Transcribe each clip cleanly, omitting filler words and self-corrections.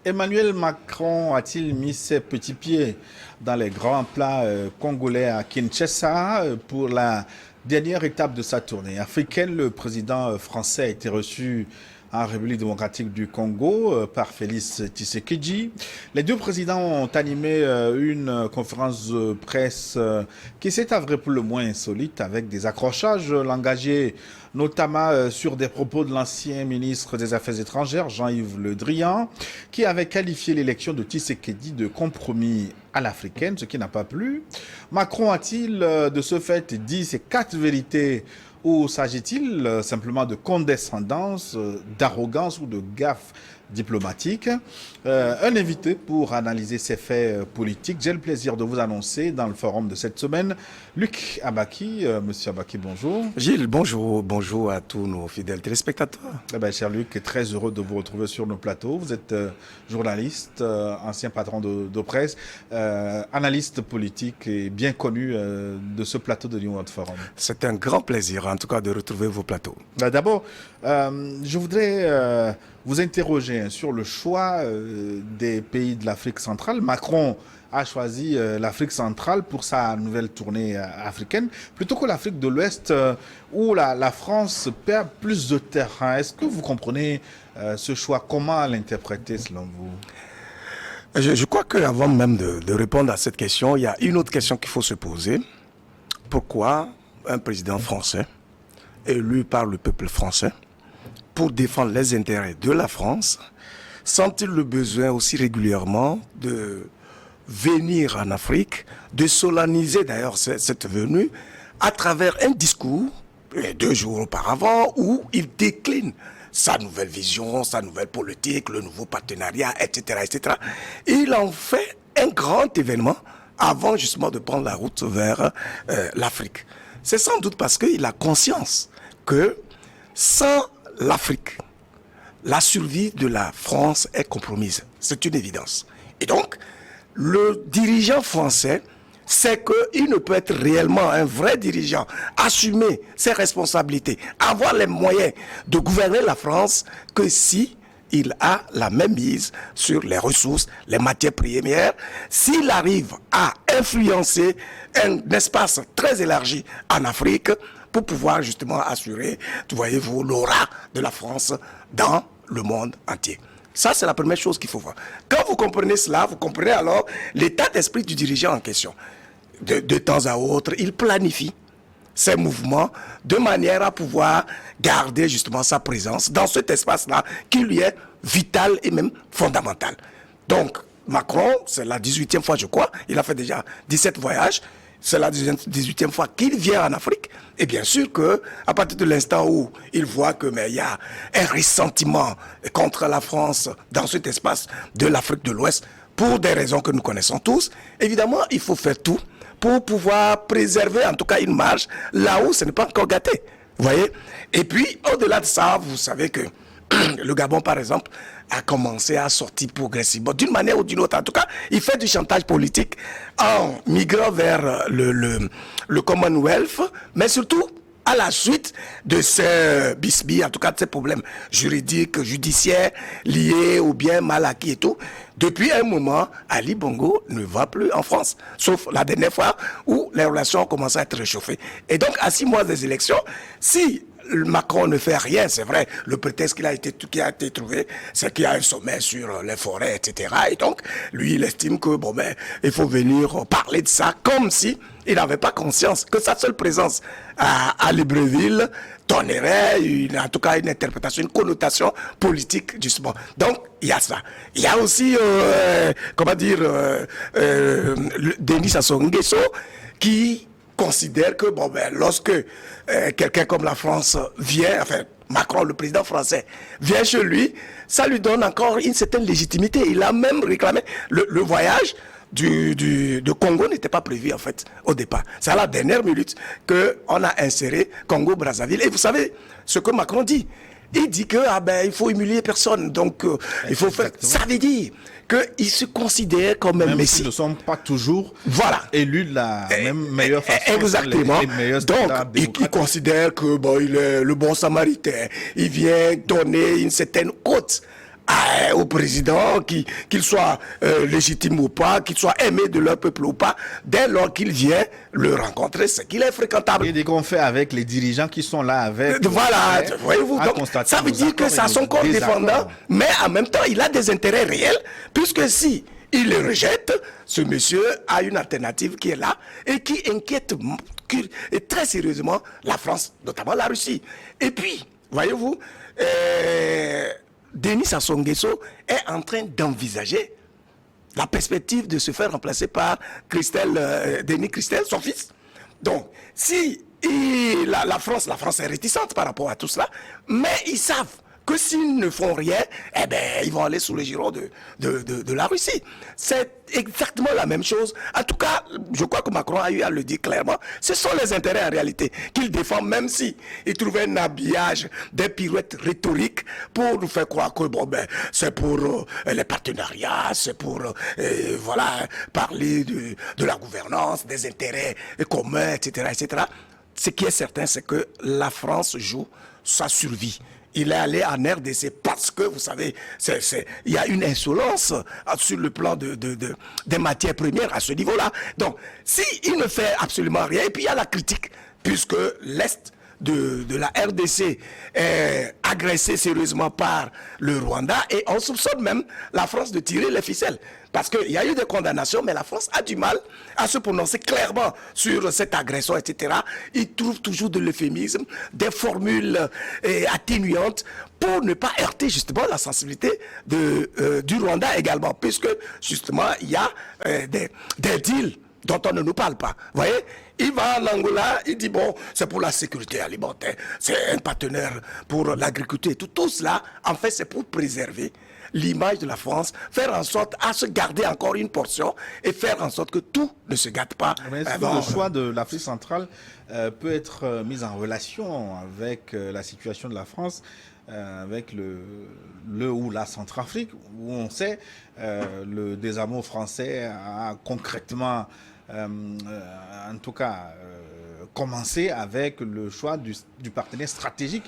Emmanuel Macron a-t-il mis ses petits pieds dans les grands plats congolais à Kinshasa pour la dernière étape de sa tournée africaine? Le président français a été reçu en République démocratique du Congo par Félix Tshisekedi. Les deux présidents ont animé une conférence de presse qui s'est avérée pour le moins insolite, avec des accrochages langagiers, notamment sur des propos de l'ancien ministre des Affaires étrangères, Jean-Yves Le Drian, qui avait qualifié l'élection de Tshisekedi de compromis à l'africaine, ce qui n'a pas plu. Macron a-t-il de ce fait dit ces quatre vérités, ou s'agit-il simplement de condescendance, d'arrogance ou de gaffe diplomatique? Un invité pour analyser ces faits politiques. J'ai le plaisir de vous annoncer dans le forum de cette semaine, Luc Abaki. Monsieur Abaki, bonjour. Gilles, bonjour. Bonjour à tous nos fidèles téléspectateurs. Cher Luc, très heureux de vous retrouver sur nos plateaux. Vous êtes journaliste, ancien patron de presse, analyste politique et bien connu de ce plateau de New World Forum. C'est un grand plaisir, en tout cas, de retrouver vos plateaux. D'abord, je voudrais vous interroger sur le choix des pays de l'Afrique centrale. Macron a choisi l'Afrique centrale pour sa nouvelle tournée africaine, plutôt que l'Afrique de l'Ouest, où la France perd plus de terrain. Est-ce que vous comprenez ce choix? Comment l'interpréter selon vous? Je crois qu'avant même de répondre à cette question, il y a une autre question qu'il faut se poser. Pourquoi un président français, élu par le peuple français, pour défendre les intérêts de la France, sent-il le besoin aussi régulièrement de venir en Afrique, de solenniser d'ailleurs cette venue à travers un discours, 2 jours auparavant, où il décline sa nouvelle vision, sa nouvelle politique, le nouveau partenariat, etc., etc. Et il en fait un grand événement avant justement de prendre la route vers l'Afrique. C'est sans doute parce qu'il a conscience que sans l'Afrique, la survie de la France est compromise. C'est une évidence. Et donc, le dirigeant français sait qu'il ne peut être réellement un vrai dirigeant, assumer ses responsabilités, avoir les moyens de gouverner la France que si il a la même mise sur les ressources, les matières premières, s'il arrive à influencer un espace très élargi en Afrique pour pouvoir justement assurer, voyez-vous, l'aura de la France dans le monde entier. Ça, c'est la première chose qu'il faut voir. Quand vous comprenez cela, vous comprenez alors l'état d'esprit du dirigeant en question. De temps à autre, il planifie ses mouvements de manière à pouvoir garder justement sa présence dans cet espace-là qui lui est vital et même fondamental. Donc, Macron, c'est la 18e fois, je crois, il a fait déjà 17 voyages, c'est la 18e fois qu'il vient en Afrique. Et bien sûr qu'à partir de l'instant où il voit que il y a un ressentiment contre la France dans cet espace de l'Afrique de l'Ouest, pour des raisons que nous connaissons tous, évidemment, il faut faire tout pour pouvoir préserver en tout cas une marge là où ce n'est pas encore gâté. Vous voyez? Et puis, au-delà de ça, vous savez que le Gabon, par exemple, a commencé à sortir progressivement, d'une manière ou d'une autre. En tout cas, il fait du chantage politique en migrant vers le Commonwealth, mais surtout à la suite de ces bisbilles, en tout cas de ces problèmes juridiques, judiciaires, liés ou bien mal acquis et tout. Depuis un moment, Ali Bongo ne va plus en France, sauf la dernière fois où les relations ont commencé à être réchauffées. Et donc, à 6 mois des élections, si Macron ne fait rien, c'est vrai, le prétexte qui a été trouvé, c'est qu'il y a un sommet sur les forêts, etc. Et donc, lui, il estime que, il faut venir parler de ça comme si il n'avait pas conscience que sa seule présence à Libreville donnerait en tout cas une interprétation, une connotation politique justement. Donc, il y a ça. Il y a aussi, Denis Sassou Nguesso qui considère que lorsque quelqu'un comme la France vient, enfin Macron, le président français, vient chez lui, ça lui donne encore une certaine légitimité. Il a même réclamé le voyage de Congo n'était pas prévu en fait au départ. C'est à la dernière minute qu'on a inséré Congo-Brazzaville. Et vous savez ce que Macron dit? Il dit que il faut humilier personne. Donc il faut faire. Ça veut dire qu'il se considère comme un messie. Ils ne sont pas toujours élus de la même meilleure façon. Exactement. Donc il considère que il est le bon samaritain. Il vient donner une certaine cote au président, qu'il soit légitime ou pas, qu'il soit aimé de leur peuple ou pas, dès lors qu'il vient le rencontrer, c'est qu'il est fréquentable. Et dès qu'on fait avec les dirigeants qui sont là avec... Voilà, voyez-vous, donc, ça veut dire que ça son corps défendant, mais en même temps, il a des intérêts réels, puisque si il le rejette, ce monsieur a une alternative qui est là et qui inquiète très sérieusement la France, notamment la Russie. Et puis, voyez-vous, Denis Sassou Nguesso est en train d'envisager la perspective de se faire remplacer par Denis Christel, son fils. Donc, si la France est réticente par rapport à tout cela, mais ils savent que s'ils ne font rien, eh ben, ils vont aller sous les giron de la Russie. C'est exactement la même chose. En tout cas, je crois que Macron a eu à le dire clairement. Ce sont les intérêts en réalité qu'il défend, même si il trouvait un habillage, des pirouettes rhétoriques pour nous faire croire que bon, ben, c'est pour les partenariats, c'est pour voilà, parler de la gouvernance, des intérêts communs, etc., etc. Ce qui est certain, c'est que la France joue sa survie. Il est allé en RDC parce que, vous savez, il y a une insolence sur le plan des matières premières à ce niveau-là. Donc, s'il ne fait absolument rien, et puis il y a la critique, puisque l'Est de la RDC est agressé sérieusement par le Rwanda, et on soupçonne même la France de tirer les ficelles. Parce qu'il y a eu des condamnations, mais la France a du mal à se prononcer clairement sur cette agression, etc. Il trouve toujours de l'euphémisme, des formules atténuantes pour ne pas heurter justement la sensibilité du Rwanda également, puisque justement il y a des deals dont on ne nous parle pas. Vous voyez, il va en Angola, il dit bon, c'est pour la sécurité alimentaire, c'est un partenaire pour l'agriculture et tout. Tout cela, en fait, c'est pour préserver l'image de la France, faire en sorte à se garder encore une portion et faire en sorte que tout ne se gâte pas. Mais est-ce que le choix de l'Afrique centrale peut être mis en relation avec la situation de la France, avec le ou la Centrafrique, où on sait le désamour français a concrètement, en tout cas, commencé avec le choix du partenaire stratégique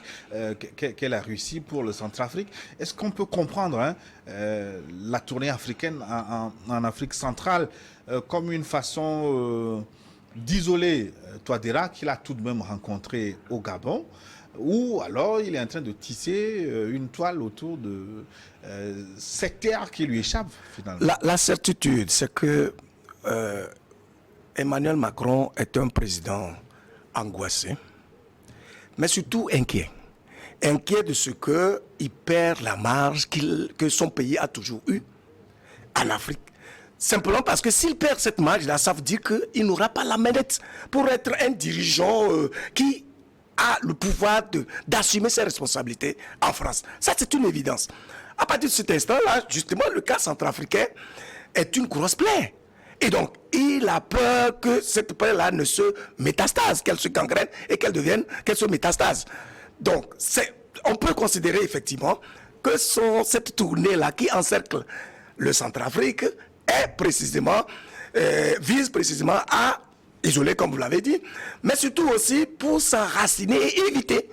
qu'est la Russie pour le Centrafrique. Est-ce qu'on peut comprendre la tournée africaine en Afrique centrale comme une façon d'isoler Touadéra, qu'il a tout de même rencontré au Gabon, ou alors il est en train de tisser une toile autour de cette terre qui lui échappe finalement? La certitude, c'est que Emmanuel Macron est un président angoissé, mais surtout inquiet. Inquiet de ce qu'il perd la marge que son pays a toujours eue en Afrique. Simplement parce que s'il perd cette marge-là, ça veut dire qu'il n'aura pas la manette pour être un dirigeant qui a le pouvoir d'assumer ses responsabilités en France. Ça, c'est une évidence. À partir de cet instant-là, justement, le cas centrafricain est une grosse plaie. Et donc, il a peur que cette plaie-là ne se métastase, qu'elle se gangrène et qu'elle se métastase. Donc, on peut considérer effectivement que cette tournée-là qui encercle le Centrafrique vise précisément à isoler, comme vous l'avez dit, mais surtout aussi pour s'enraciner et éviter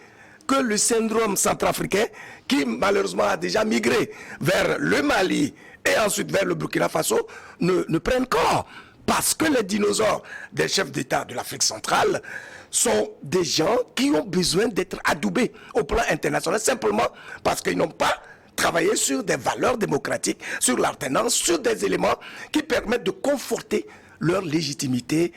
que le syndrome centrafricain, qui malheureusement a déjà migré vers le Mali et ensuite vers le Burkina Faso, ne prenne corps. Parce que les dinosaures des chefs d'État de l'Afrique centrale sont des gens qui ont besoin d'être adoubés au plan international, simplement parce qu'ils n'ont pas travaillé sur des valeurs démocratiques, sur l'alternance, sur des éléments qui permettent de conforter leur légitimité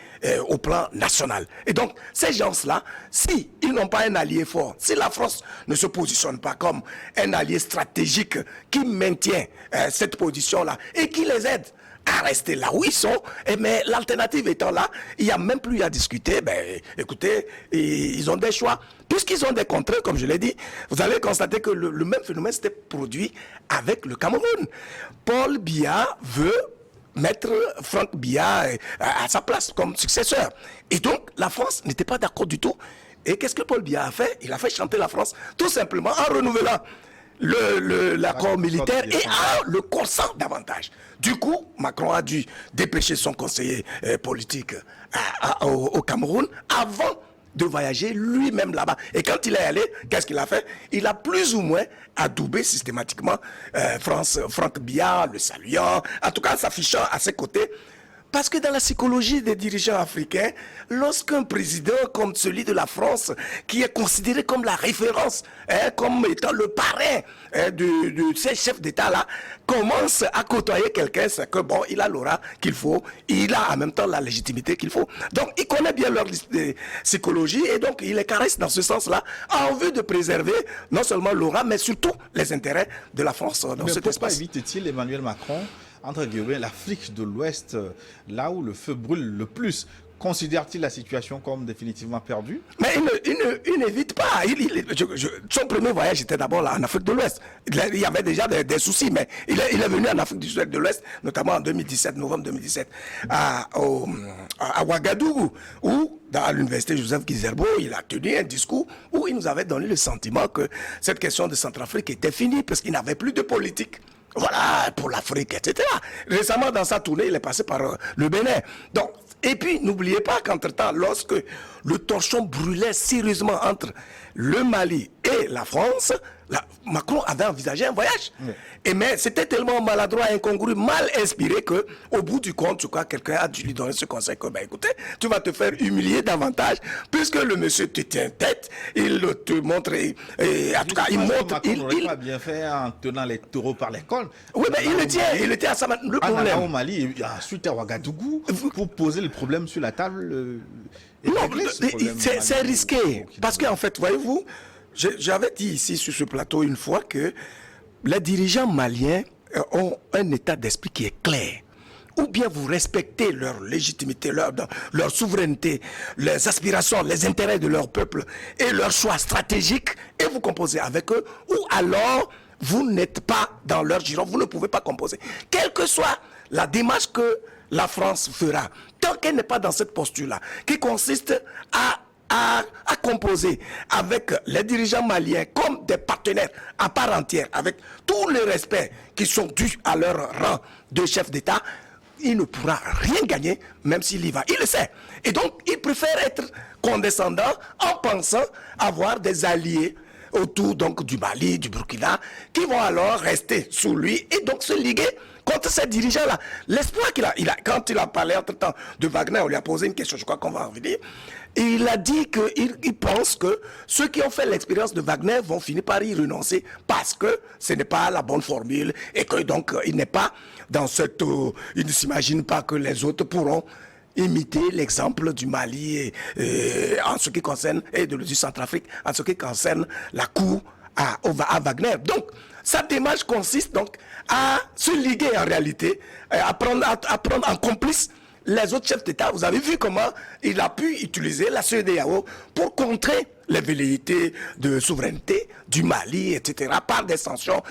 au plan national. Et donc, ces gens-là, s'ils n'ont pas un allié fort, si la France ne se positionne pas comme un allié stratégique qui maintient cette position-là et qui les aide à rester là où ils sont, mais l'alternative étant là, il n'y a même plus à discuter. Ben, écoutez, ils ont des choix. Puisqu'ils ont des contraintes, comme je l'ai dit, vous allez constater que le même phénomène s'était produit avec le Cameroun. Paul Biya veut mettre Franck Biya à sa place comme successeur. Et donc, la France n'était pas d'accord du tout. Et qu'est-ce que Paul Biya a fait? Il a fait chanter la France, tout simplement en renouvelant l'accord militaire et en le corsant davantage. Du coup, Macron a dû dépêcher son conseiller politique au Cameroun avant de voyager lui-même là-bas. Et quand il est allé, qu'est-ce qu'il a fait? Il a plus ou moins adoubé systématiquement Franck Biya, le saluant, en tout cas s'affichant à ses côtés. Parce que dans la psychologie des dirigeants africains, lorsqu'un président comme celui de la France, qui est considéré comme la référence, comme étant le parrain de ces chefs d'État-là, commence à côtoyer quelqu'un, c'est que bon, il a l'aura qu'il faut, il a en même temps la légitimité qu'il faut. Donc, il connaît bien leur psychologie et donc il les caresse dans ce sens-là, en vue de préserver non seulement l'aura, mais surtout les intérêts de la France dans cet espace. Pourquoi évite-t-il Emmanuel Macron entre guillemets, l'Afrique de l'Ouest, là où le feu brûle le plus? Considère-t-il la situation comme définitivement perdue? Mais il n'évite pas. Son premier voyage était d'abord là en Afrique de l'Ouest. Il y avait déjà des soucis, mais il est venu en Afrique de l'Ouest, notamment en 2017, novembre 2017, à Ouagadougou, où à l'université Joseph Kizerbo, il a tenu un discours où il nous avait donné le sentiment que cette question de Centrafrique était finie, parce qu'il n'avait plus de politique. Voilà, pour l'Afrique, etc. Récemment, dans sa tournée, il est passé par le Bénin. Donc, et puis, n'oubliez pas qu'entre-temps, lorsque le torchon brûlait sérieusement entre le Mali et la France, Macron avait envisagé un voyage. Oui. Mais c'était tellement maladroit, incongru, mal inspiré que, au bout du compte, je crois que quelqu'un a dû lui donner ce conseil que, ben, écoutez, tu vas te faire humilier davantage, puisque le monsieur te tient tête, il te montre, en tout cas, il montre. Il n'aurait pas bien fait en tenant les taureaux par les cornes. Oui, mais il le tient à sa main. Le problème. Au Mali, et ensuite à Ouagadougou, pour poser le problème sur la table. Non, c'est risqué. Parce qu'en fait, voyez-vous, j'avais dit ici sur ce plateau une fois que les dirigeants maliens ont un état d'esprit qui est clair. Ou bien vous respectez leur légitimité, leur souveraineté, les aspirations, les intérêts de leur peuple et leurs choix stratégiques, et vous composez avec eux, ou alors vous n'êtes pas dans leur giron, vous ne pouvez pas composer. Quelle que soit la démarche que la France fera, tant qu'elle n'est pas dans cette posture-là, qui consiste à composer avec les dirigeants maliens comme des partenaires à part entière, avec tous les respects qui sont dus à leur rang de chef d'État, il ne pourra rien gagner, même s'il y va. Il le sait. Et donc, il préfère être condescendant en pensant avoir des alliés autour donc du Mali, du Burkina, qui vont alors rester sous lui et donc se liguer contre ces dirigeants-là. L'espoir qu'il a, quand il a parlé entre-temps de Wagner, on lui a posé une question, je crois qu'on va en revenir, et il a dit qu'il pense que ceux qui ont fait l'expérience de Wagner vont finir par y renoncer parce que ce n'est pas la bonne formule et que donc il n'est pas dans cette... il ne s'imagine pas que les autres pourront imiter l'exemple du Mali en ce qui concerne, et du Centrafrique, en ce qui concerne la cour à Wagner. Donc, sa démarche consiste donc à se liguer en réalité, à prendre en complice les autres chefs d'État. Vous avez vu comment il a pu utiliser la CEDEAO pour contrer les velléités de souveraineté du Mali, etc., par des sanctions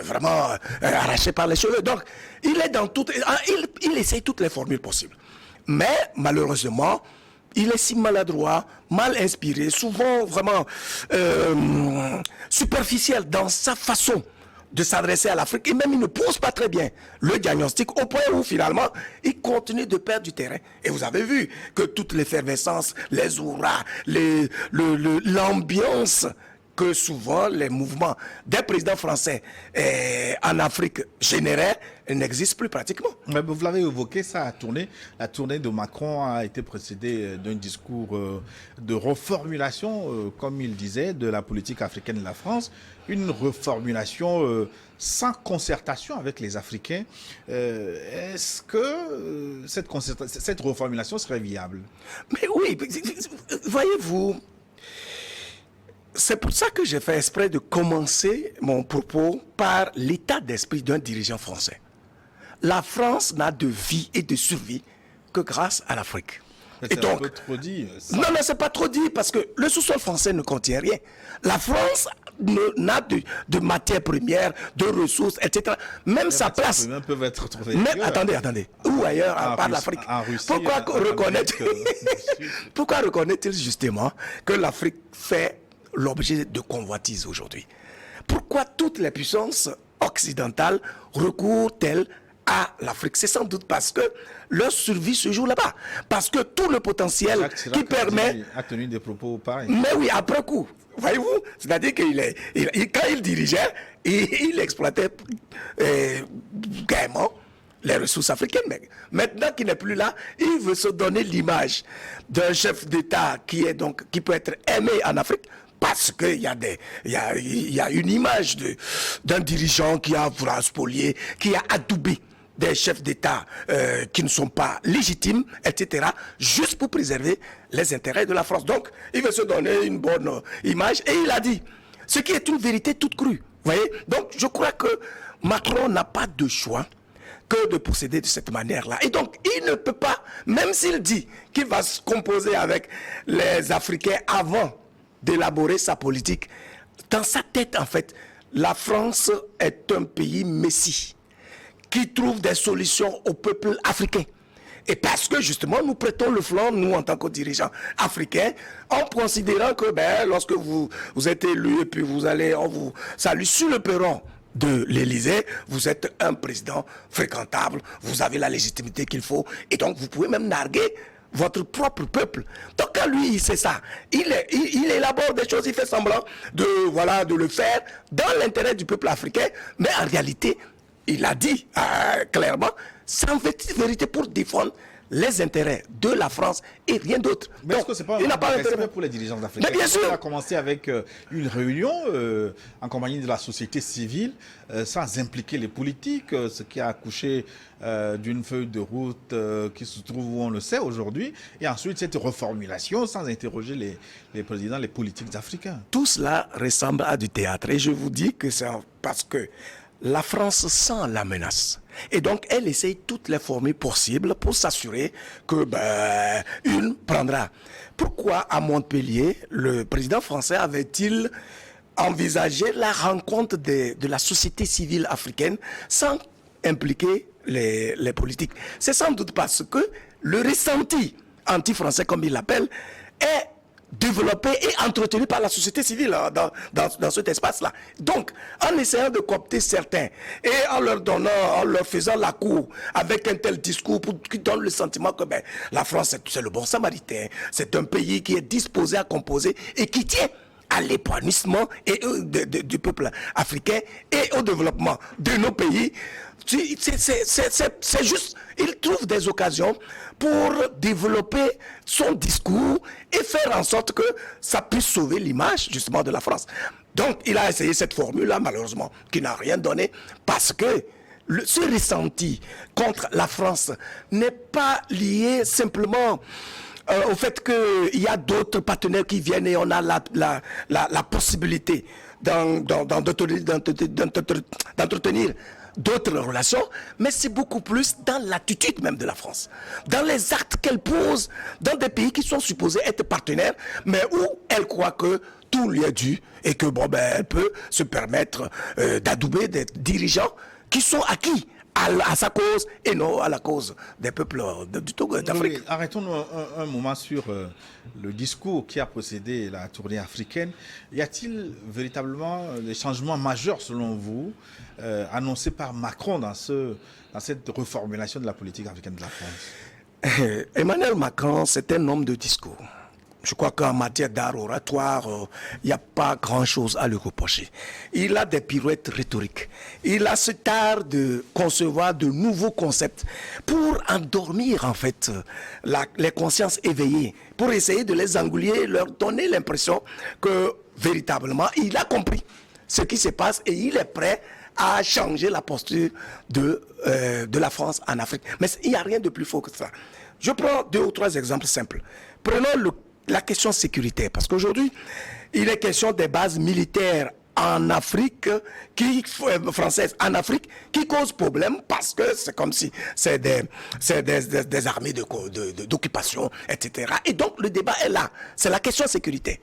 vraiment arrachées par les cheveux. Donc, il est dans toutes, il essaye toutes les formules possibles. Mais, malheureusement, il est si maladroit, mal inspiré, souvent vraiment superficiel dans sa façon de s'adresser à l'Afrique. Et même, il ne pose pas très bien le diagnostic, au point où, finalement, il continue de perdre du terrain. Et vous avez vu que toute l'effervescence, les hurrahs, l'ambiance que souvent les mouvements des présidents français en Afrique généraient n'existent plus pratiquement. Mais vous l'avez évoqué, ça a tourné. La tournée de Macron a été précédée d'un discours de reformulation, comme il disait, de la politique africaine de la France. Une reformulation sans concertation avec les Africains. Est-ce que cette reformulation serait viable? Mais oui, voyez-vous, c'est pour ça que j'ai fait exprès de commencer mon propos par l'état d'esprit d'un dirigeant français. La France n'a de vie et de survie que grâce à l'Afrique. Et donc, un peu trop dit. Non, mais c'est pas trop dit parce que le sous-sol français ne contient rien. La France n'a de matières premières, de ressources, etc. Même sa place. Même peuvent être trouvées. Même, attendez. Où ailleurs, à part l'Afrique? Pourquoi reconnaît-il justement que l'Afrique fait l'objet de convoitises aujourd'hui? Pourquoi toutes les puissances occidentales recourent-elles à l'Afrique. C'est sans doute parce que leur survie se joue là-bas. Parce que tout le potentiel Jacques Chirac qui permet... a tenu des propos pareils. Mais oui, après coup, voyez-vous, c'est-à-dire quand il dirigeait, il exploitait gaiement les ressources africaines. Mais maintenant qu'il n'est plus là, il veut se donner l'image d'un chef d'État qui peut être aimé en Afrique, parce qu'il y a une image d'un dirigeant qui a voulu spolier, qui a adoubé des chefs d'État qui ne sont pas légitimes, etc., juste pour préserver les intérêts de la France. Donc, il veut se donner une bonne image, et il a dit, ce qui est une vérité toute crue. Vous voyez? Donc, je crois que Macron n'a pas de choix que de procéder de cette manière-là. Et donc, il ne peut pas, même s'il dit qu'il va se composer avec les Africains avant d'élaborer sa politique, dans sa tête, en fait, la France est un pays messie qui trouve des solutions au peuple africain. Et parce que justement, nous prêtons le flanc, nous, en tant que dirigeants africains, en considérant que lorsque vous êtes élu et puis on vous salue sur le perron de l'Élysée, vous êtes un président fréquentable, vous avez la légitimité qu'il faut, et donc vous pouvez même narguer votre propre peuple. Donc quand lui, c'est ça, il élabore des choses, il fait semblant de le faire dans l'intérêt du peuple africain, mais en réalité, il a dit clairement, c'est en vérité pour défendre les intérêts de la France et rien d'autre. Mais est-ce que c'est pas un respect pour les dirigeants africains? Mais bien sûr. On a commencé avec une réunion en compagnie de la société civile, sans impliquer les politiques, ce qui a accouché d'une feuille de route qui se trouve où on le sait aujourd'hui, et ensuite cette reformulation sans interroger les présidents, les politiques africains. Tout cela ressemble à du théâtre, et je vous dis que c'est parce que la France sent la menace. Et donc, elle essaye toutes les formules possibles pour s'assurer que une prendra. Pourquoi à Montpellier, le président français avait-il envisagé la rencontre de la société civile africaine sans impliquer les politiques? C'est sans doute parce que le ressenti anti-français, comme il l'appelle, est développé et entretenu par la société civile dans cet espace-là. Donc, en essayant de coopter certains et en leur faisant la cour avec un tel discours qui donne le sentiment que la France, c'est le bon samaritain, c'est un pays qui est disposé à composer et qui tient à l'épanouissement du peuple africain et au développement de nos pays. C'est juste, il trouve des occasions pour développer son discours et faire en sorte que ça puisse sauver l'image justement de la France. Donc il a essayé cette formule-là, malheureusement, qui n'a rien donné, parce que ce ressenti contre la France n'est pas lié simplement au fait qu'il y a d'autres partenaires qui viennent et on a la possibilité d'entretenir d'autres relations, mais c'est beaucoup plus dans l'attitude même de la France, dans les actes qu'elle pose dans des pays qui sont supposés être partenaires, mais où elle croit que tout lui est dû et que elle peut se permettre d'adouber des dirigeants qui sont acquis à sa cause et non à la cause des peuples du Togo d'Afrique. Oui, arrêtons-nous un moment sur le discours qui a précédé la tournée africaine. Y a-t-il véritablement des changements majeurs, selon vous, annoncés par Macron dans cette reformulation de la politique africaine de la France? Emmanuel Macron, c'est un homme de discours. Je crois qu'en matière d'art oratoire, il n'y a pas grand-chose à lui reprocher. Il a des pirouettes rhétoriques. Il a cet art de concevoir de nouveaux concepts pour endormir, en fait, les consciences éveillées, pour essayer de les engouiller, leur donner l'impression que, véritablement, il a compris ce qui se passe et il est prêt à changer la posture de la France en Afrique. Mais il n'y a rien de plus faux que ça. Je prends 2 ou 3 exemples simples. Prenons la question sécuritaire, parce qu'aujourd'hui, il est question des bases militaires en Afrique, françaises en Afrique, qui causent problème parce que c'est comme si c'est des armées d'occupation, etc. Et donc le débat est là, c'est la question sécuritaire.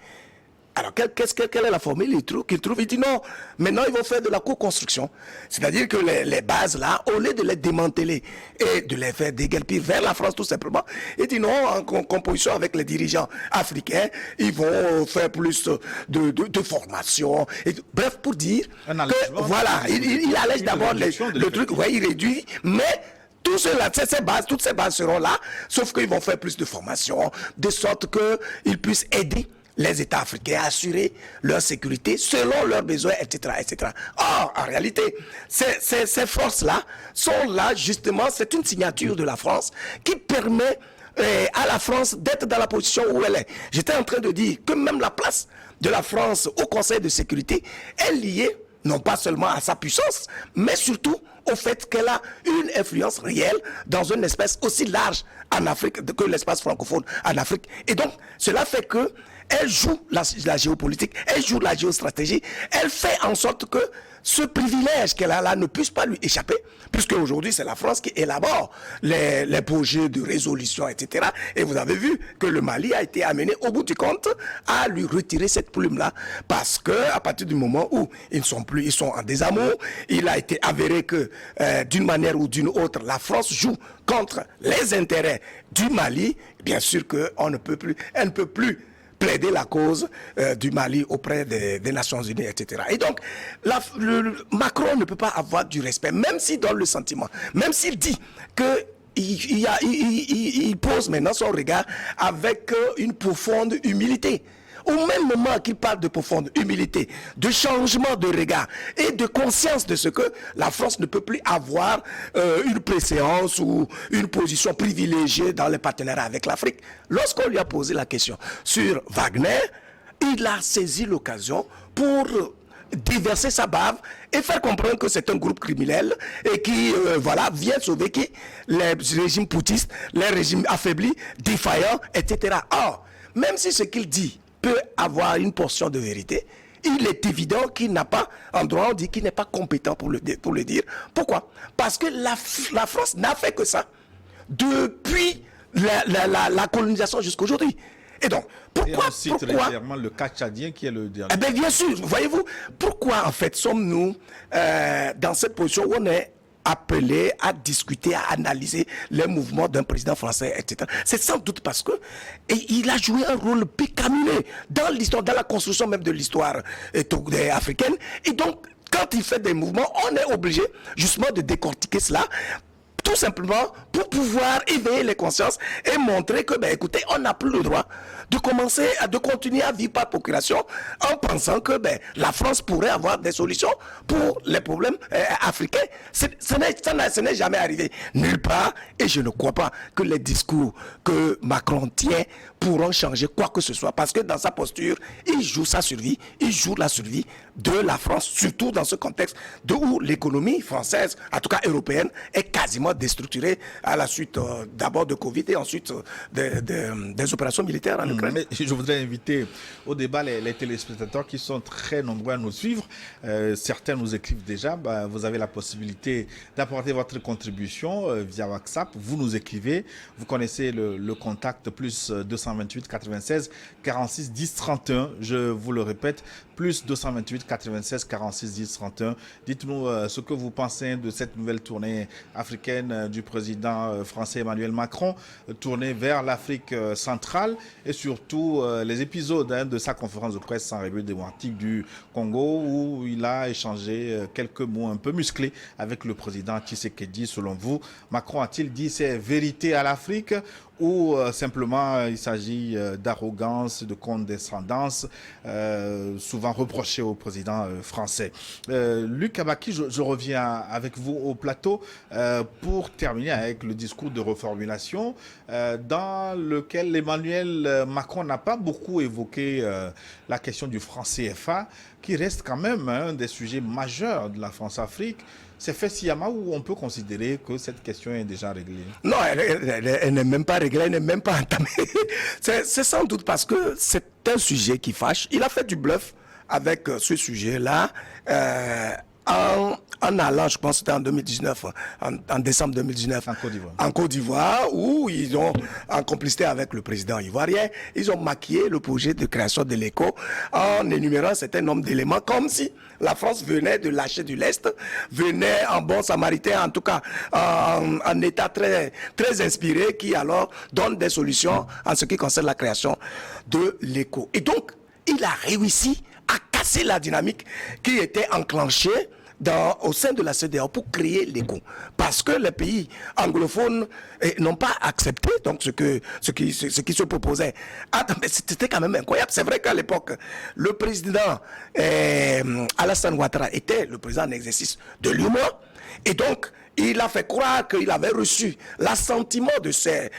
Alors, quelle est la formule qu'il trouve? Il dit non, maintenant ils vont faire de la co-construction. C'est-à-dire que les bases là, au lieu de les démanteler et de les faire déguerpir vers la France tout simplement, il dit non, en composition avec les dirigeants africains, ils vont faire plus de formation. Bref, pour dire que voilà, il allège d'abord le truc, ouais, il réduit, mais toutes ces bases seront là, sauf qu'ils vont faire plus de formation, de sorte qu'ils puissent aider les États africains à assurer leur sécurité selon leurs besoins, etc. etc. Or, en réalité, ces forces-là sont là, justement, c'est une signature de la France qui permet à la France d'être dans la position où elle est. J'étais en train de dire que même la place de la France au Conseil de sécurité est liée non pas seulement à sa puissance, mais surtout au fait qu'elle a une influence réelle dans un espace aussi large en Afrique que l'espace francophone en Afrique. Et donc, cela fait que elle joue la géopolitique, elle joue la géostratégie, elle fait en sorte que ce privilège qu'elle a là ne puisse pas lui échapper, puisque aujourd'hui c'est la France qui élabore les projets de résolution, etc. Et vous avez vu que le Mali a été amené au bout du compte à lui retirer cette plume-là, parce que à partir du moment où ils sont en désamour, il a été avéré que d'une manière ou d'une autre, la France joue contre les intérêts du Mali. Bien sûr elle ne peut plus plaider la cause du Mali auprès des Nations Unies, etc. Et donc, Macron ne peut pas avoir du respect, même s'il donne le sentiment, même s'il dit que il pose maintenant son regard avec une profonde humilité. Au même moment qu'il parle de profonde humilité, de changement de regard et de conscience de ce que la France ne peut plus avoir une préséance ou une position privilégiée dans les partenariats avec l'Afrique. Lorsqu'on lui a posé la question sur Wagner, il a saisi l'occasion pour déverser sa bave et faire comprendre que c'est un groupe criminel et qui vient sauver les régimes poutistes, les régimes affaiblis, défaillants, etc. Or, même si ce qu'il dit peut avoir une portion de vérité, il est évident qu'il n'a pas, en droit on dit qu'il n'est pas compétent pour le dire. Pourquoi? Parce que la France n'a fait que ça depuis la colonisation jusqu'à aujourd'hui. Et donc, pourquoi régulièrement le cas tchadien qui est le dernier. Eh bien, bien sûr, voyez-vous, pourquoi en fait sommes-nous dans cette position où on est appelé à discuter, à analyser les mouvements d'un président français, etc. C'est sans doute parce que il a joué un rôle pécamineux dans l'histoire, dans la construction même de l'histoire africaine. Et donc, quand il fait des mouvements, on est obligé justement de décortiquer cela, tout simplement pour pouvoir éveiller les consciences et montrer que, écoutez, on n'a plus le droit de continuer à vivre par procuration en pensant que la France pourrait avoir des solutions pour les problèmes africains. Ce n'est jamais arrivé nulle part, et je ne crois pas que les discours que Macron tient pourront changer quoi que ce soit, parce que dans sa posture, il joue sa survie, il joue la survie de la France, surtout dans ce contexte où l'économie française, en tout cas européenne, est quasiment déstructurée à la suite d'abord de Covid et ensuite des opérations militaires en Ukraine. Mais je voudrais inviter au débat les téléspectateurs qui sont très nombreux à nous suivre. Certains nous écrivent déjà. Vous avez la possibilité d'apporter votre contribution via WhatsApp. Vous nous écrivez. Vous connaissez le contact plus 228 96 46 10 31. Je vous le répète, plus 228 96 46 10 31. Dites-nous ce que vous pensez de cette nouvelle tournée africaine du président français Emmanuel Macron, tournée vers l'Afrique centrale, et surtout les épisodes de sa conférence de presse en République démocratique du Congo, où il a échangé quelques mots un peu musclés avec le président Tshisekedi. Selon vous, Macron a-t-il dit ses vérités à l'Afrique, ou simplement il s'agit d'arrogance, de condescendance, souvent reprochée au président français? Luc Abaki, je reviens avec vous au plateau pour terminer avec le discours de reformulation dans lequel Emmanuel Macron n'a pas beaucoup évoqué la question du franc CFA, qui reste quand même un des sujets majeurs de la France-Afrique. C'est fait sciemment, où on peut considérer que cette question est déjà réglée? Non, elle n'est même pas réglée, elle n'est même pas entamée. C'est sans doute parce que c'est un sujet qui fâche. Il a fait du bluff avec ce sujet-là en allant, je pense que c'était en 2019, en décembre 2019, en Côte d'Ivoire, où ils ont, en complicité avec le président ivoirien, ils ont maquillé le projet de création de l'ECO en énumérant un certain nombre d'éléments, comme si la France venait de lâcher du lest, venait en bon samaritain, en tout cas en état très, très inspiré, qui alors donne des solutions en ce qui concerne la création de l'ECO. Et donc, il a réussi à casser la dynamique qui était enclenchée au sein de la CEDEAO pour créer l'ECO. Parce que les pays anglophones n'ont pas accepté donc ce qui se proposait. Ah, mais c'était quand même incroyable. C'est vrai qu'à l'époque, le président Alassane Ouattara était le président en exercice de l'UEMOA. Et donc, il a fait croire qu'il avait reçu l'assentiment de ses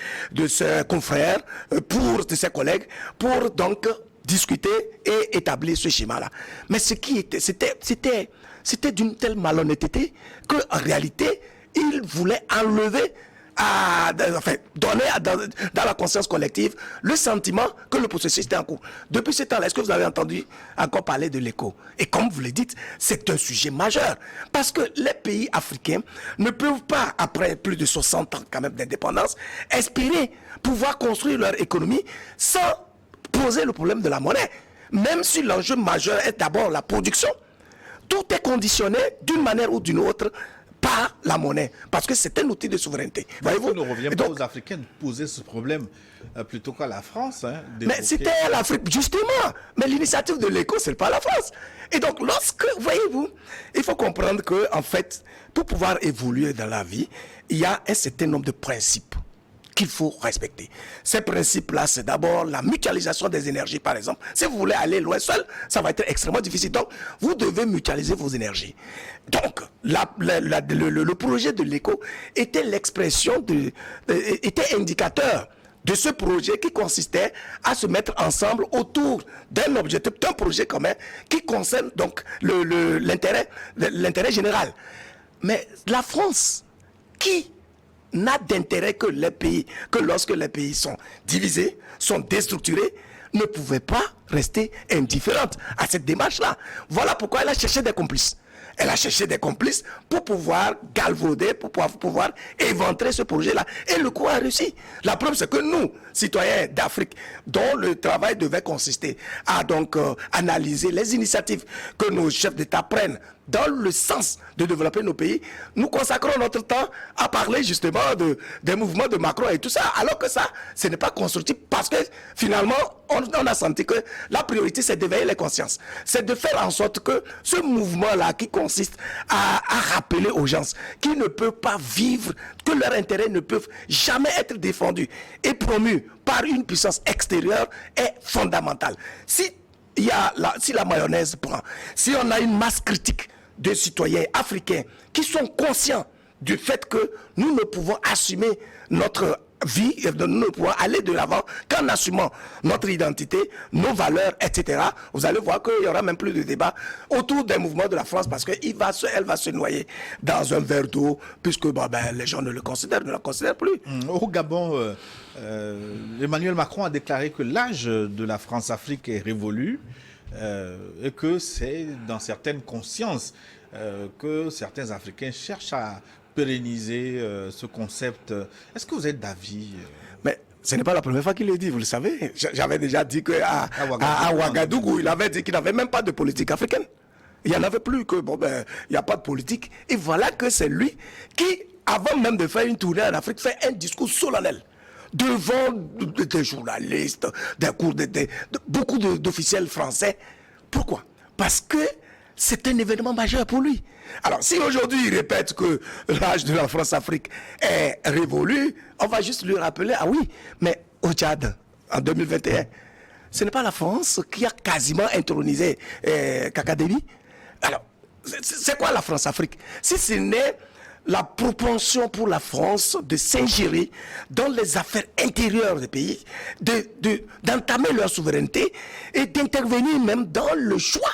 confrères, de ses collègues, pour donc discuter et établir ce schéma-là. Mais ce qui était, c'était d'une telle malhonnêteté qu'en réalité, il voulait enlever, donner dans la conscience collective le sentiment que le processus était en cours. Depuis ce temps-là, est-ce que vous avez entendu encore parler de l'ECO? Et comme vous le dites, c'est un sujet majeur. Parce que les pays africains ne peuvent pas, après plus de 60 ans quand même d'indépendance, espérer pouvoir construire leur économie sans poser le problème de la monnaie. Même si l'enjeu majeur est d'abord la production, tout est conditionné d'une manière ou d'une autre par la monnaie, parce que c'est un outil de souveraineté. Voyez-vous, ne revient pas aux Africains de poser ce problème plutôt qu'à la France. Hein, mais c'était à l'Afrique, justement. Mais l'initiative de l'ECO, c'est pas la France. Et donc, voyez-vous, il faut comprendre que, en fait, pour pouvoir évoluer dans la vie, il y a un certain nombre de principes qu'il faut respecter. Ces principes-là, c'est d'abord la mutualisation des énergies, par exemple. Si vous voulez aller loin seul, ça va être extrêmement difficile. Donc, vous devez mutualiser vos énergies. Donc, le projet de l'ECO était l'expression était indicateur de ce projet qui consistait à se mettre ensemble autour d'un objectif, d'un projet commun qui concerne donc l'intérêt général. Mais la France, qui n'a d'intérêt que lorsque les pays sont divisés, sont déstructurés, ne pouvait pas rester indifférente à cette démarche-là. Voilà pourquoi elle a cherché des complices. Elle a cherché des complices pour pouvoir galvauder, pour pouvoir éventrer ce projet-là. Et le coup a réussi. La preuve, c'est que nous, citoyens d'Afrique, dont le travail devait consister à donc analyser les initiatives que nos chefs d'État prennent dans le sens de développer nos pays, nous consacrons notre temps à parler justement des mouvements de Macron et tout ça, alors que ça, ce n'est pas constructif, parce que finalement, on a senti que la priorité, c'est d'éveiller les consciences. C'est de faire en sorte que ce mouvement-là, qui consiste à rappeler aux gens qu'ils ne peuvent pas vivre, que leurs intérêts ne peuvent jamais être défendus et promus par une puissance extérieure, est fondamental. Si la mayonnaise prend, si on a une masse critique de citoyens africains qui sont conscients du fait que nous ne pouvons assumer notre vie, nous ne pouvons aller de l'avant qu'en assumant notre identité, nos valeurs, etc. Vous allez voir qu'il n'y aura même plus de débat autour des mouvements de la France, parce qu'elle va se noyer dans un verre d'eau, puisque les gens ne la considèrent plus. Au Gabon, Emmanuel Macron a déclaré que l'âge de la France-Afrique est révolu, et que c'est dans certaines consciences que certains Africains cherchent à pérenniser ce concept. Est-ce que vous êtes d'avis Mais ce n'est pas la première fois qu'il le dit, vous le savez. J'avais déjà dit qu'à Ouagadougou, il avait dit qu'il n'avait même pas de politique africaine. Il n'y en avait plus, que il n'y a pas de politique. Et voilà que c'est lui qui, avant même de faire une tournée en Afrique, fait un discours solennel devant des journalistes, beaucoup d'officiels français. Pourquoi? Parce que c'est un événement majeur pour lui. Alors, si aujourd'hui il répète que l'âge de la France-Afrique est révolu, on va juste lui rappeler, ah oui, mais au Tchad, en 2021, ce n'est pas la France qui a quasiment intronisé Kakadémi. Alors, c'est quoi la France-Afrique? Si ce n'est la propension pour la France de s'ingérer dans les affaires intérieures des pays, d'entamer leur souveraineté et d'intervenir même dans le choix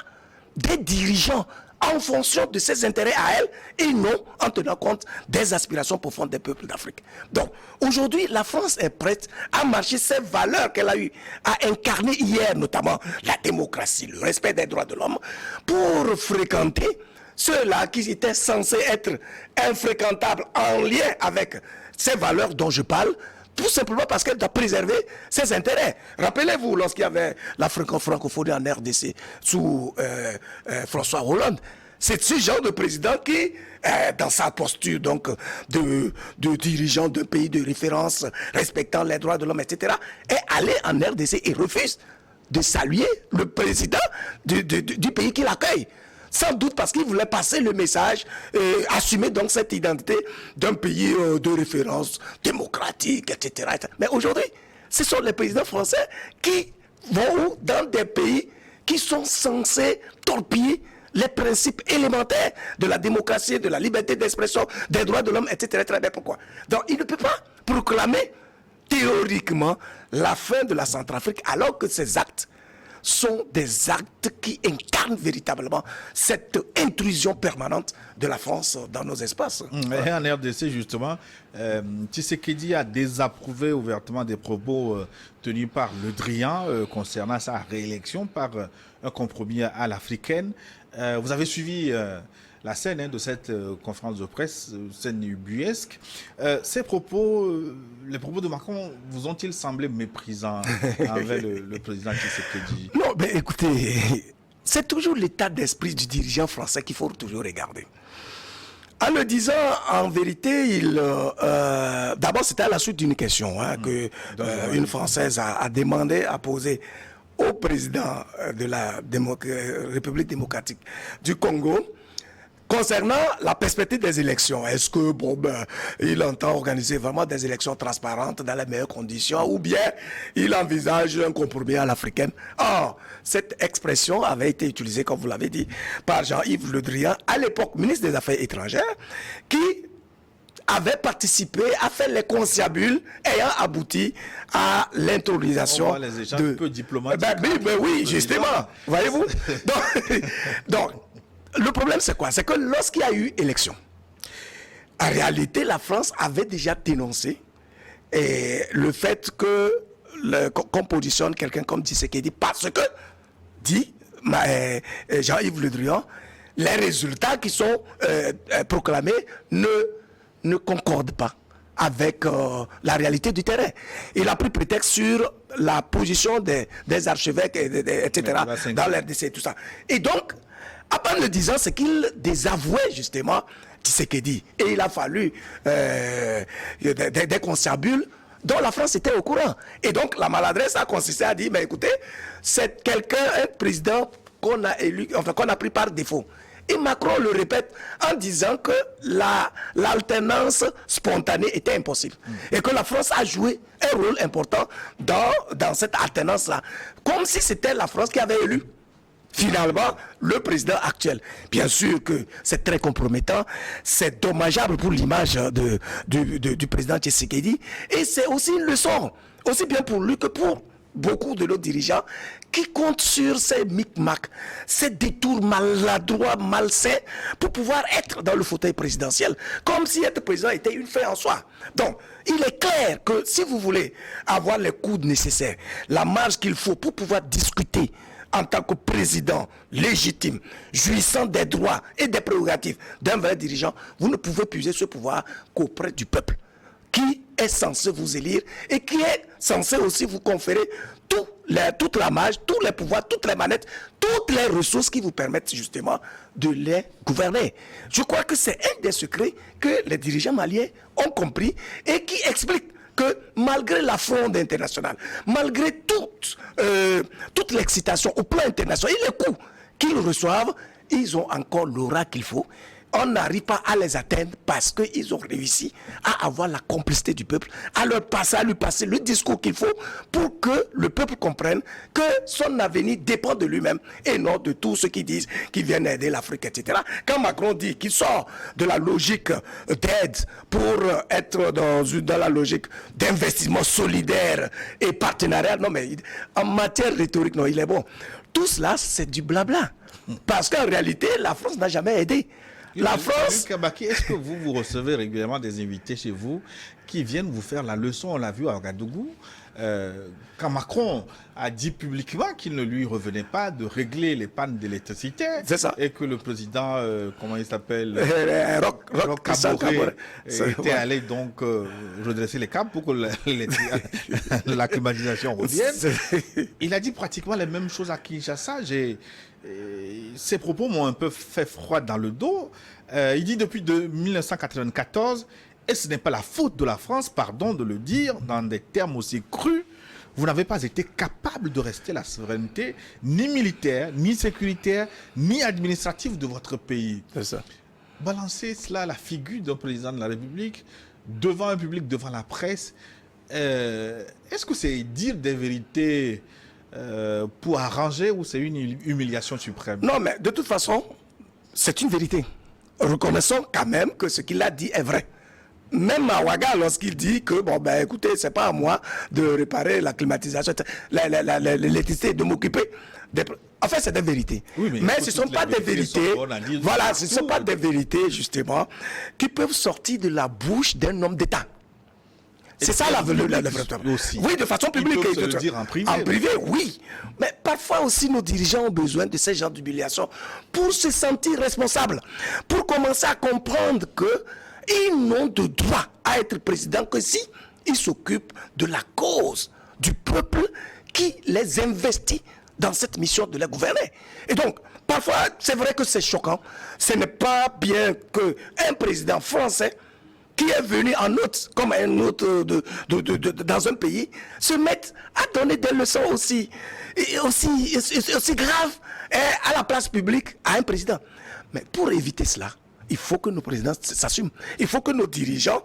des dirigeants en fonction de ses intérêts à elle et non en tenant compte des aspirations profondes des peuples d'Afrique. Donc, aujourd'hui, la France est prête à marcher ces valeurs qu'elle a eu à incarner hier, notamment la démocratie, le respect des droits de l'homme, pour fréquenter ceux-là qui étaient censés être infréquentables en lien avec ces valeurs dont je parle, tout simplement parce qu'elle doit préserver ses intérêts. Rappelez-vous, lorsqu'il y avait la francophonie en RDC sous François Hollande, c'est ce genre de président qui, dans sa posture donc de dirigeant d'un pays de référence, respectant les droits de l'homme, etc., est allé en RDC et refuse de saluer le président du pays qui l'accueille. Sans doute parce qu'il voulait passer le message, assumer donc cette identité d'un pays de référence démocratique, etc. Mais aujourd'hui, ce sont les présidents français qui vont dans des pays qui sont censés torpiller les principes élémentaires de la démocratie, de la liberté d'expression, des droits de l'homme, etc. Très bien, pourquoi? Donc il ne peut pas proclamer théoriquement la fin de la Centrafrique alors que ces actes sont des actes qui incarnent véritablement cette intrusion permanente de la France dans nos espaces. Et en RDC, justement, Tshisekedi a désapprouvé ouvertement des propos tenus par Le Drian concernant sa réélection par un compromis à l'africaine. Vous avez suivi la scène de cette conférence de presse, scène ubuesque. Ces propos, les propos de Macron, vous ont-ils semblé méprisants envers le président Tshisekedi? Non, mais écoutez, c'est toujours l'état d'esprit du dirigeant français qu'il faut toujours regarder. En le disant, en vérité, d'abord c'était à la suite d'une question que une Française a demandé à poser au président de la République démocratique du Congo, concernant la perspective des élections. Est-ce que il entend organiser vraiment des élections transparentes dans les meilleures conditions ou bien il envisage un compromis à l'africaine? Or, cette expression avait été utilisée, comme vous l'avez dit, par Jean-Yves Le Drian, à l'époque ministre des Affaires étrangères, qui avait participé à faire les conciliabules ayant abouti à l'intronisation les échanges un peu diplomatiques. Oui, justement. Voyez-vous? Donc, le problème, c'est quoi? C'est que lorsqu'il y a eu élection, en réalité, la France avait déjà dénoncé le fait qu'on positionne quelqu'un comme Tshisekedi parce que, dit Jean-Yves Le Drian, les résultats qui sont proclamés ne concordent pas avec la réalité du terrain. Il a pris prétexte sur la position des archevêques, etc., dans l'RDC et tout ça. Et donc, en le disant, c'est qu'il désavouait justement Tshisekedi. Et il a fallu des conciliabules dont la France était au courant. Et donc, la maladresse a consisté à dire, mais écoutez, c'est quelqu'un, un président qu'on a élu, enfin qu'on a pris par défaut. Et Macron le répète en disant que l'alternance spontanée était impossible. Et que la France a joué un rôle important dans cette alternance-là. Comme si c'était la France qui avait élu finalement le président actuel. Bien sûr que c'est très compromettant, c'est dommageable pour l'image du président Tshisekedi, et c'est aussi une leçon, aussi bien pour lui que pour beaucoup de nos dirigeants qui comptent sur ces micmacs, ces détours maladroits, malsains, pour pouvoir être dans le fauteuil présidentiel, comme si être président était une fin en soi. Donc, il est clair que si vous voulez avoir les coudes nécessaires, la marge qu'il faut pour pouvoir discuter en tant que président légitime, jouissant des droits et des prérogatives d'un vrai dirigeant, vous ne pouvez puiser ce pouvoir qu'auprès du peuple, qui est censé vous élire et qui est censé aussi vous conférer toute la marge, tous les pouvoirs, toutes les manettes, toutes les ressources qui vous permettent justement de les gouverner. Je crois que c'est un des secrets que les dirigeants maliens ont compris et qui explique que malgré la fronde internationale, malgré toute l'excitation au plan international et les coups qu'ils reçoivent, ils ont encore l'aura qu'il faut. On n'arrive pas à les atteindre parce qu'ils ont réussi à avoir la complicité du peuple, à lui passer le discours qu'il faut pour que le peuple comprenne que son avenir dépend de lui-même et non de tous ceux qui disent qu'ils viennent aider l'Afrique, etc. Quand Macron dit qu'il sort de la logique d'aide pour être dans la logique d'investissement solidaire et partenarial, non mais en matière rhétorique, non, il est bon. Tout cela, c'est du blabla. Parce qu'en réalité, la France n'a jamais aidé. La France... Est-ce que vous recevez régulièrement des invités chez vous qui viennent vous faire la leçon? On l'a vu à Ouagadougou. quand Macron a dit publiquement qu'il ne lui revenait pas de régler les pannes d'électricité. C'est ça. Et que le président, comment il s'appelle, Roch Kaboré, était allé donc redresser les câbles pour que la climatisation revienne. Il a dit pratiquement les mêmes choses à Kinshasa. Ses propos m'ont un peu fait froid dans le dos. Il dit depuis 1994, et ce n'est pas la faute de la France, pardon de le dire, dans des termes aussi crus, vous n'avez pas été capable de rester la souveraineté ni militaire, ni sécuritaire, ni administrative de votre pays. C'est ça. Balancer cela à la figure d'un président de la République, devant un public, devant la presse, est-ce que c'est dire des vérités pour arranger ou c'est une humiliation suprême? Non, mais de toute façon, c'est une vérité. Reconnaissons quand même que ce qu'il a dit est vrai. Même à Ouaga, lorsqu'il dit que, bon, ben écoutez, c'est pas à moi de réparer la climatisation, l'électricité, de m'occuper des... En fait, c'est des vérités. Oui, mais ce ne sont pas des vérités. Voilà, ce ne sont pas des vérités, justement, qui peuvent sortir de la bouche d'un homme d'État. C'est ça la vraie aussi. Oui, de façon publique. Ils peuvent se le dire en privé. En privé, oui. Mais parfois aussi, nos dirigeants ont besoin de ces genres d'humiliation pour se sentir responsables, pour commencer à comprendre que ils n'ont de droit à être président que si ils s'occupent de la cause du peuple qui les investit dans cette mission de les gouverner. Et donc, parfois, c'est vrai que c'est choquant. Ce n'est pas bien qu'un président français qui est venu en hôte, comme un hôte dans un pays, se mette à donner des leçons aussi graves à la place publique à un président. Mais pour éviter cela, il faut que nos présidents s'assument. Il faut que nos dirigeants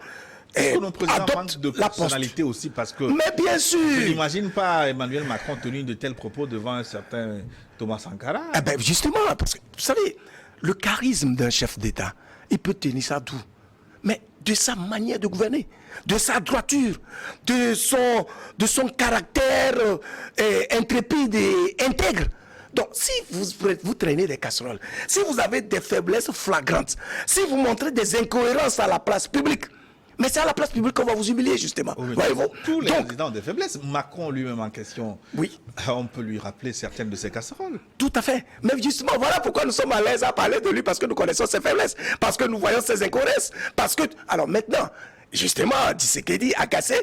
adoptent de personnalité aussi, parce que... Mais bien sûr. Je n'imagine pas Emmanuel Macron tenir de tels propos devant un certain Thomas Sankara. Eh ben justement, parce que, vous savez, le charisme d'un chef d'État, il peut tenir ça d'où? Mais de sa manière de gouverner, de sa droiture, de son caractère intrépide et intègre. Donc, si vous traînez des casseroles, si vous avez des faiblesses flagrantes, si vous montrez des incohérences à la place publique, mais c'est à la place publique qu'on va vous humilier, justement. Oui, tous les présidents ont des faiblesses. Macron lui-même en question, oui. On peut lui rappeler certaines de ses casseroles. Tout à fait. Mais justement, voilà pourquoi nous sommes à l'aise à parler de lui, parce que nous connaissons ses faiblesses, parce que nous voyons ses incohérences. Parce que, alors maintenant, justement, Tshisekedi, agacé,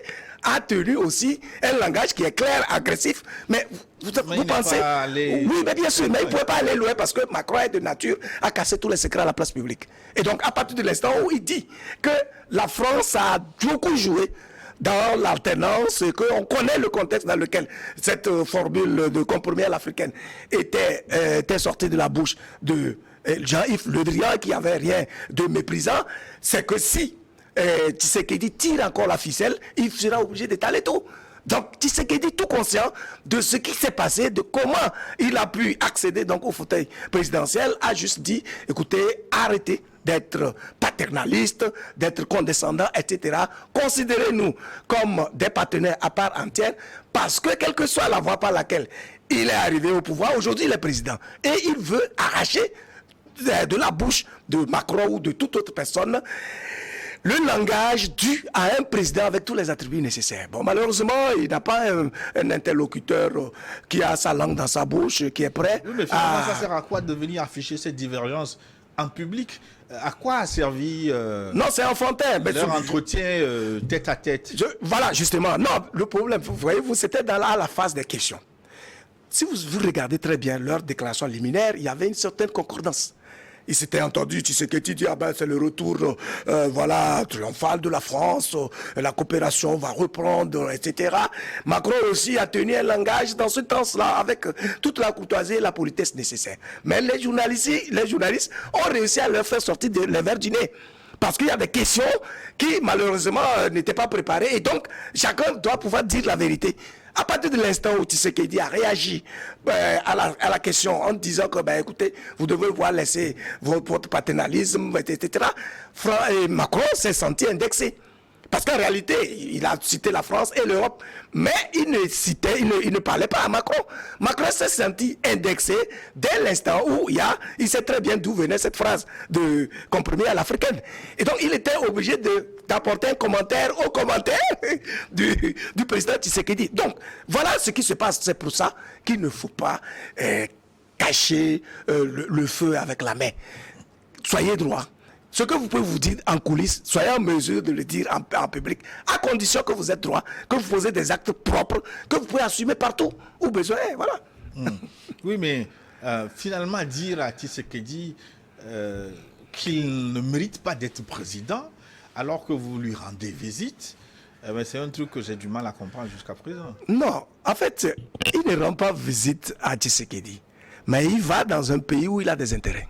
a tenu aussi un langage qui est clair, agressif. Mais vous pensez... Oui, mais bien sûr, mais il ne pouvait pas aller loin parce que Macron est de nature à casser tous les secrets à la place publique. Et donc, à partir de l'instant où il dit que la France a beaucoup joué dans l'alternance, et qu'on connaît le contexte dans lequel cette formule de compromis à l'africaine était sortie de la bouche de Jean-Yves Le Drian, qui n'avait rien de méprisant, c'est que si Tshisekedi tire encore la ficelle, il sera obligé d'étaler tout. Donc Tshisekedi, tout conscient de ce qui s'est passé, de comment il a pu accéder donc au fauteuil présidentiel, a juste dit, écoutez, arrêtez d'être paternaliste, d'être condescendant, etc. Considérez-nous comme des partenaires à part entière, parce que quelle que soit la voie par laquelle il est arrivé au pouvoir, aujourd'hui il est président. Et il veut arracher de la bouche de Macron ou de toute autre personne le langage dû à un président avec tous les attributs nécessaires. Bon, malheureusement, il n'a pas un interlocuteur qui a sa langue dans sa bouche, qui est prêt. Oui, mais finalement, ça sert à quoi de venir afficher cette divergence en public? À quoi a servi non, c'est enfantin. Leur entretien tête à tête? Voilà, justement. Non, le problème, vous voyez, c'était à la phase des questions. Si vous regardez très bien leur déclaration liminaire, il y avait une certaine concordance. Il s'était entendu, tu sais que tu dis, ah ben c'est le retour voilà, triomphal de la France, la coopération va reprendre, etc. Macron aussi a tenu un langage dans ce sens-là, avec toute la courtoisie et la politesse nécessaire. Mais les journalistes ont réussi à leur faire sortir les verres du nez. Parce qu'il y a des questions qui, malheureusement, n'étaient pas préparées. Et donc, chacun doit pouvoir dire la vérité. À partir de l'instant où Tshisekedi a réagi à la question en disant que, écoutez, vous devez voir laisser votre paternalisme, etc., Macron s'est senti indexé. Parce qu'en réalité, il a cité la France et l'Europe, mais il ne parlait pas à Macron. Macron s'est senti indexé dès l'instant où il sait très bien d'où venait cette phrase de compromis à l'africaine. Et donc, il était obligé d'apporter un commentaire au commentaire du président Tshisekedi. Donc, voilà ce qui se passe. C'est pour ça qu'il ne faut pas cacher le feu avec la main. Soyez droit. Ce que vous pouvez vous dire en coulisses, soyez en mesure de le dire en public, à condition que vous êtes droit, que vous posez des actes propres, que vous pouvez assumer partout où besoin. Voilà. Oui, mais finalement, dire à Tshisekedi qu'il ne mérite pas d'être président, alors que vous lui rendez visite, c'est un truc que j'ai du mal à comprendre jusqu'à présent. Non, en fait, il ne rend pas visite à Tshisekedi, mais il va dans un pays où il a des intérêts.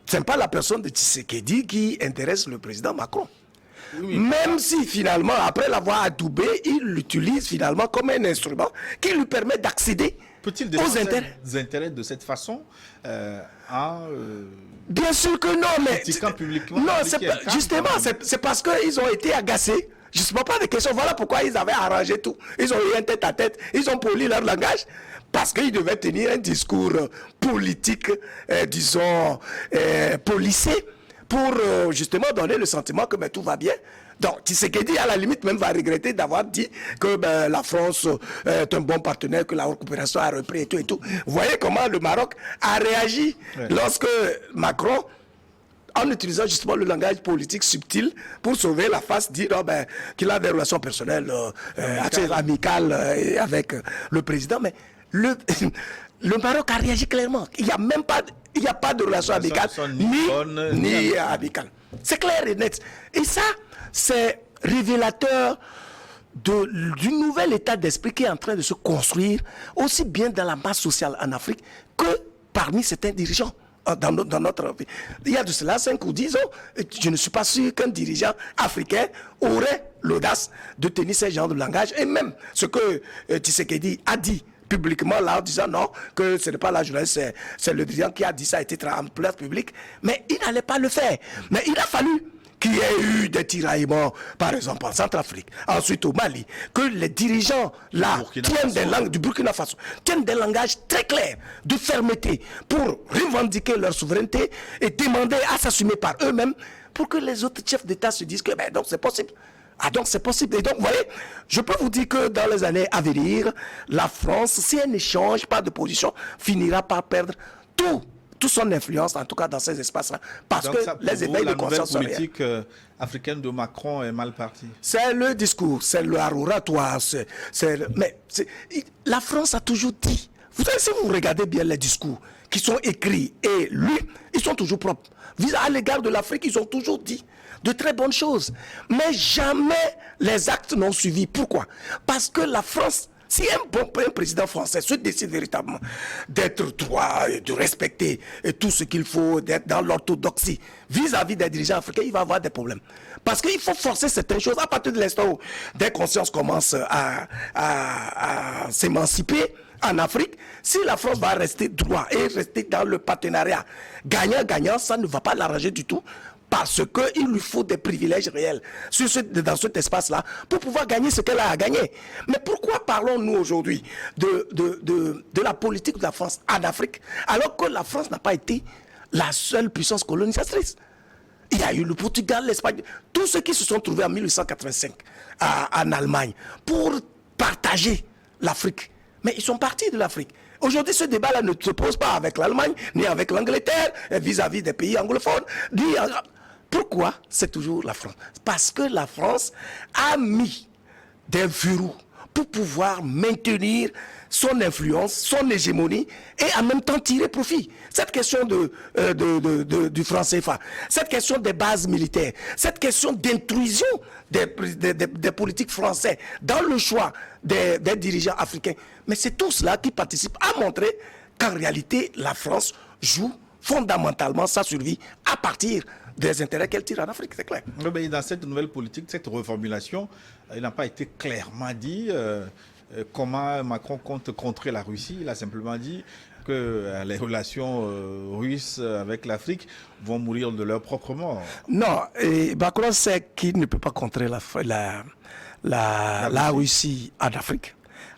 Ce n'est pas la personne de Tshisekedi qui intéresse le président Macron. Oui. Même si finalement, après l'avoir adoubé, il l'utilise finalement comme un instrument qui lui permet d'accéder aux intérêts de cette façon Bien sûr que non, mais non, justement, c'est parce qu'ils ont été agacés. Justement, pas de questions. Voilà pourquoi ils avaient arrangé tout. Ils ont eu un tête-à-tête. Ils ont poli leur langage. Parce qu'ils devaient tenir un discours politique, disons, policé, pour justement donner le sentiment que tout va bien. Donc, Tshisekedi, à la limite, même va regretter d'avoir dit que la France est un bon partenaire, que la coopération a repris et tout et tout. Vous voyez comment le Maroc a réagi lorsque Macron, en utilisant justement le langage politique subtil pour sauver la face, dire qu'il a des relations personnelles amicales avec le président. Mais le Maroc a réagi clairement. Il n'y a même pas, de relation amicale, ni amicale. C'est clair et net. Et ça, c'est révélateur du nouvel état d'esprit qui est en train de se construire, aussi bien dans la masse sociale en Afrique que parmi certains dirigeants. Dans notre pays. Il y a de cela 5 ou 10 ans, je ne suis pas sûr qu'un dirigeant africain aurait l'audace de tenir ce genre de langage. Et même ce que Tshisekedi a dit publiquement là en disant non, que ce n'est pas la journaliste, c'est le dirigeant qui a dit ça, a été en place publique. Mais il n'allait pas le faire. Mais il a fallu qu'il y ait eu des tiraillements, par exemple en Centrafrique, ensuite au Mali, que les dirigeants là tiennent des langues du Burkina Faso, tiennent des langages très clairs de fermeté pour revendiquer leur souveraineté et demander à s'assumer par eux-mêmes pour que les autres chefs d'État se disent que donc c'est possible. Ah donc c'est possible. Et donc vous voyez, je peux vous dire que dans les années à venir, la France, si elle ne change pas de position, finira par perdre toute son influence, en tout cas dans ces espaces-là, parce donc que les éveils de conscience sont réels. La politique africaine de Macron est mal partie. C'est le discours, c'est le harouratoire, la France a toujours dit, vous savez, si vous regardez bien les discours qui sont écrits et lus, ils sont toujours propres. À l'égard de l'Afrique, ils ont toujours dit de très bonnes choses, mais jamais les actes n'ont suivi. Pourquoi? Parce que la France, si un président français se décide véritablement d'être droit, de respecter tout ce qu'il faut, d'être dans l'orthodoxie vis-à-vis des dirigeants africains, il va avoir des problèmes. Parce qu'il faut forcer certaines choses à partir de l'instant où des consciences commencent à s'émanciper en Afrique. Si la France va rester droit et rester dans le partenariat gagnant-gagnant, ça ne va pas l'arranger du tout. Parce qu'il lui faut des privilèges réels dans cet espace-là pour pouvoir gagner ce qu'elle a à gagner. Mais pourquoi parlons-nous aujourd'hui de la politique de la France en Afrique, alors que la France n'a pas été la seule puissance colonisatrice? Il y a eu le Portugal, l'Espagne, tous ceux qui se sont trouvés en 1885 en Allemagne pour partager l'Afrique. Mais ils sont partis de l'Afrique. Aujourd'hui, ce débat-là ne se pose pas avec l'Allemagne, ni avec l'Angleterre, vis-à-vis des pays anglophones, Pourquoi c'est toujours la France? Parce que la France a mis des verrous pour pouvoir maintenir son influence, son hégémonie et en même temps tirer profit. Cette question du franc CFA, cette question des bases militaires, cette question d'intrusion des politiques français dans le choix des dirigeants africains. Mais c'est tout cela qui participe à montrer qu'en réalité, la France joue fondamentalement sa survie à partir des intérêts qu'elle tire en Afrique, c'est clair. Dans cette nouvelle politique, cette reformulation, il n'a pas été clairement dit comment Macron compte contrer la Russie. Il a simplement dit que les relations russes avec l'Afrique vont mourir de leur propre mort. Non, et Macron sait qu'il ne peut pas contrer la Russie en Afrique.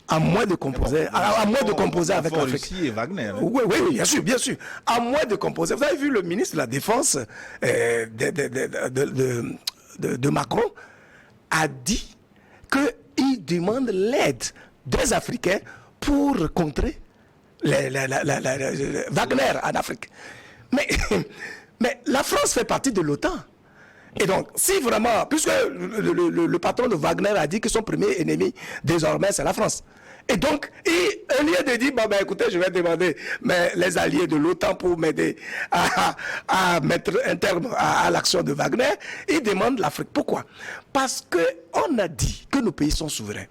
À moins de composer, à moins de composer avec l'Afrique. Russie et Wagner. Hein. Oui, oui, bien sûr, bien sûr. À moins de composer. Vous avez vu le ministre de la Défense de Macron a dit qu'il demande l'aide des Africains pour contrer Wagner en Afrique. Mais la France fait partie de l'OTAN. Et donc, si vraiment, puisque le patron de Wagner a dit que son premier ennemi, désormais, c'est la France. Et donc, au lieu de dire, écoutez, je vais demander les alliés de l'OTAN pour m'aider à mettre un terme à l'action de Wagner, il demande l'Afrique. Pourquoi? Parce qu'on a dit que nos pays sont souverains.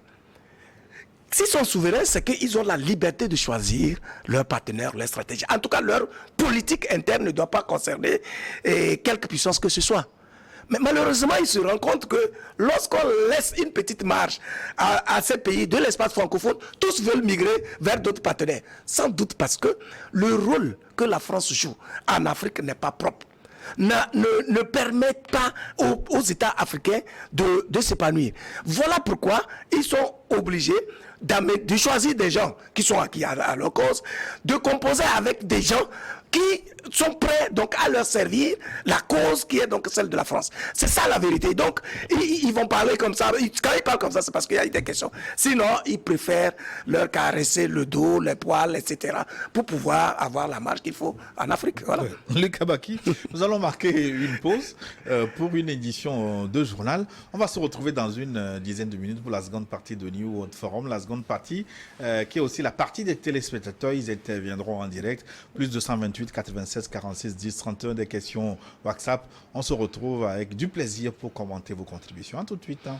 S'ils sont souverains, c'est qu'ils ont la liberté de choisir leurs partenaires, leurs stratégies. En tout cas, leur politique interne ne doit pas concerner quelque puissance que ce soit. Mais malheureusement, ils se rendent compte que lorsqu'on laisse une petite marge à ces pays de l'espace francophone, tous veulent migrer vers d'autres partenaires. Sans doute parce que le rôle que la France joue en Afrique n'est pas propre. Ne permet pas aux États africains de s'épanouir. Voilà pourquoi ils sont obligés de choisir des gens qui sont acquis à leur cause, de composer avec des gens qui sont prêts donc à leur servir la cause qui est donc celle de la France. C'est ça la vérité. Donc ils vont parler comme ça. Quand ils parlent comme ça, c'est parce qu'il y a des questions. Sinon, ils préfèrent leur caresser le dos, les poils, etc. pour pouvoir avoir la marge qu'il faut en Afrique. Voilà. Luc Abaki, nous allons marquer une pause pour une édition de journal. On va se retrouver dans une dizaine de minutes pour la seconde partie de New World Forum. La seconde partie qui est aussi la partie des téléspectateurs. Ils interviendront en direct. Plus de 128 96 46 10 31 des questions WhatsApp. On se retrouve avec du plaisir pour commenter vos contributions. À tout de suite. Hein.